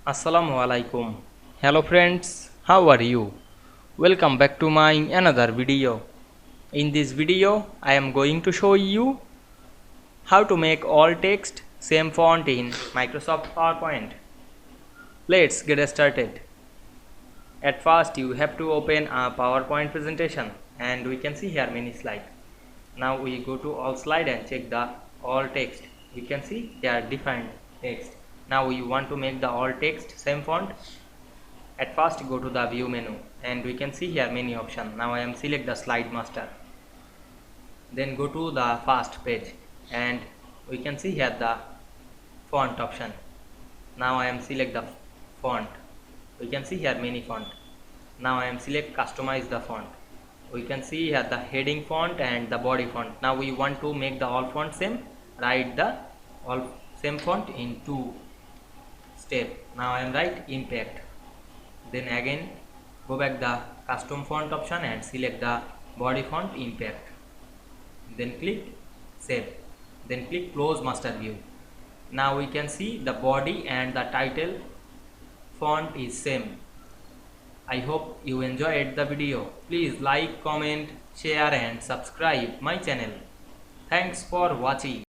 Assalamu Walaikum. Hello friends, how are you? Welcome back to my another video. In this video, I am going to show you how to make all text same font in Microsoft PowerPoint. Let's get started. At first, you have to open a PowerPoint presentation and we can see here many slides. Now we go to all slide and check the all text. We can see here defined text. Now we want to make the all text same font. At first go to the view menu and we can see here many options. Now I am select the slide master. Then go to the first page and we can see here the font option. Now I am select the font. We can see here many font. Now I am select customize the font. We can see here the heading font and the body font. Now we want to make the all font same. Write the all same font in two step. Now I am write impact. Then again go back the custom font option and select the body font impact. Then click save. Then click close master view. Now we can see the body and the title font is same. I hope you enjoyed the video. Please like, comment, share and subscribe my channel. Thanks for watching.